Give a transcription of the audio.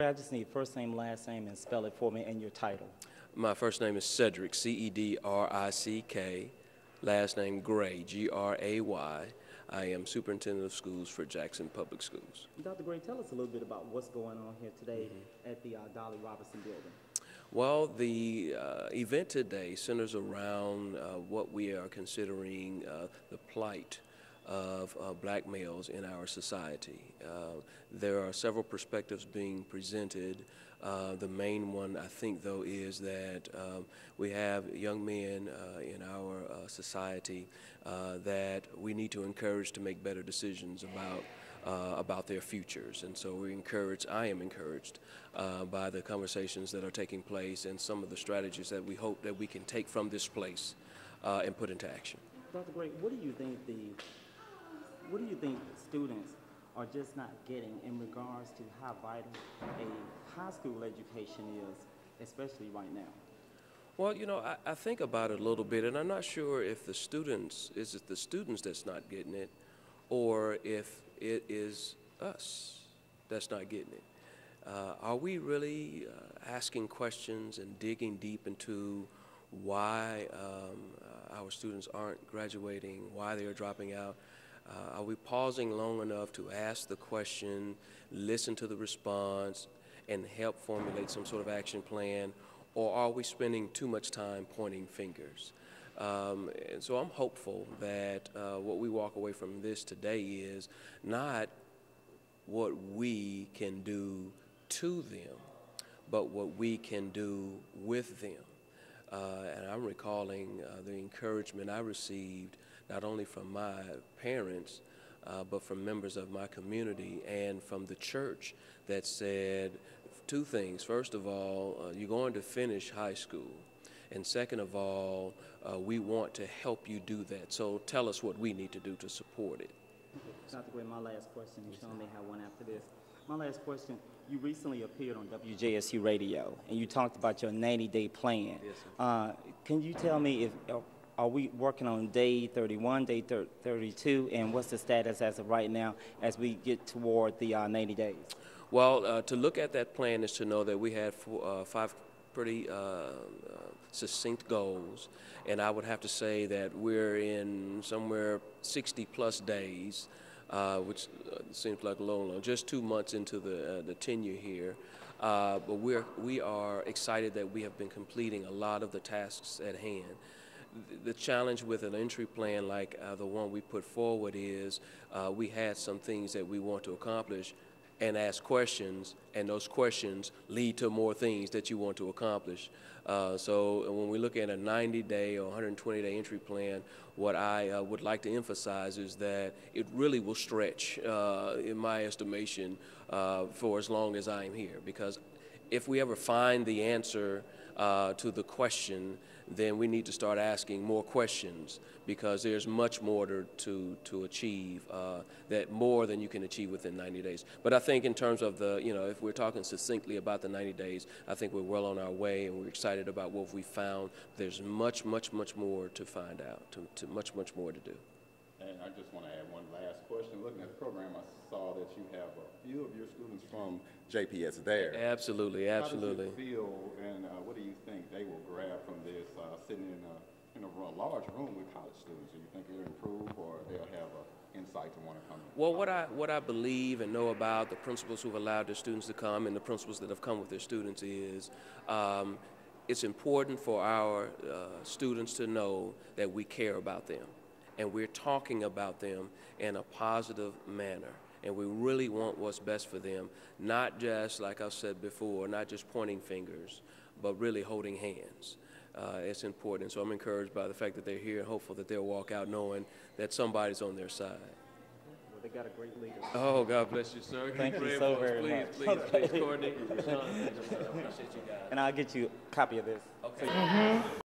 I just need first name, last name, and spell it for me and your title. My first name is Cedrick, C-E-D-R-I-C-K. Last name Gray, G-R-A-Y. I am Superintendent of Schools for Jackson Public Schools. Dr. Gray, tell us a little bit about what's going on here today at the Dolly Robertson building. Well, the event today centers around what we are considering the plight of black males in our society. There are several perspectives being presented. The main one, I think, though, is that we have young men in our society that we need to encourage to make better decisions about their futures. And so I am encouraged by the conversations that are taking place and some of the strategies that we hope that we can take from this place and put into action. Dr. Gray, what do you think students are just not getting in regards to how vital a high school education is, especially right now? Well, you know, I think about it a little bit, and I'm not sure if is it the students that's not getting it, or if it is us that's not getting it. Are we really asking questions and digging deep into why our students aren't graduating, why they are dropping out? Are we pausing long enough to ask the question, listen to the response, and help formulate some sort of action plan? Or are we spending too much time pointing fingers? And so I'm hopeful that what we walk away from this today is not what we can do to them, but what we can do with them. And I'm recalling the encouragement I received not only from my parents, but from members of my community and from the church that said two things. First of all, you're going to finish high school. And second of all, we want to help you do that. So tell us what we need to do to support it. Dr. Gray, my last question, and Sean may have one after this. My last question, you recently appeared on WJSU Radio, and you talked about your 90-day plan. Yes, sir. Can you tell me are we working on day 31, day 32, and what's the status as of right now as we get toward the 90 days? Well, to look at that plan is to know that we had 5 pretty succinct goals, and I would have to say that we're in somewhere 60-plus days, which seems like a long, just 2 months into the tenure here. But we are excited that we have been completing a lot of the tasks at hand. The challenge with an entry plan like the one we put forward is we had some things that we want to accomplish and ask questions, and those questions lead to more things that you want to accomplish. So when we look at a 90-day or 120-day entry plan, what I would like to emphasize is that it really will stretch, in my estimation, for as long as I am here. Because if we ever find the answer to the question, then we need to start asking more questions, because there's much more to achieve, that more than you can achieve within 90 days. But I think in terms of if we're talking succinctly about the 90 days, I think we're well on our way, and we're excited about what we found. There's much, much, much more to find out, much, much more to do. And I just want to add one last question. Looking at the program, I saw that you have a few of your students from JPS there. Absolutely, absolutely. How does it feel, and what do you think they will grab from this, sitting in a large room with college students? Do you think it'll improve, or they'll have an insight to want to come in? Well, what I believe and know about the principals who've allowed their students to come and the principals that have come with their students is it's important for our students to know that we care about them, and we're talking about them in a positive manner. And we really want what's best for them, not just, like I've said before, not just pointing fingers, but really holding hands. It's important. So I'm encouraged by the fact that they're here and hopeful that they'll walk out knowing that somebody's on their side. Well, they got a great leader. Oh, God bless you, sir. Thank you so very much. Please, Courtney. Sean, I appreciate you guys. And I'll get you a copy of this. Okay.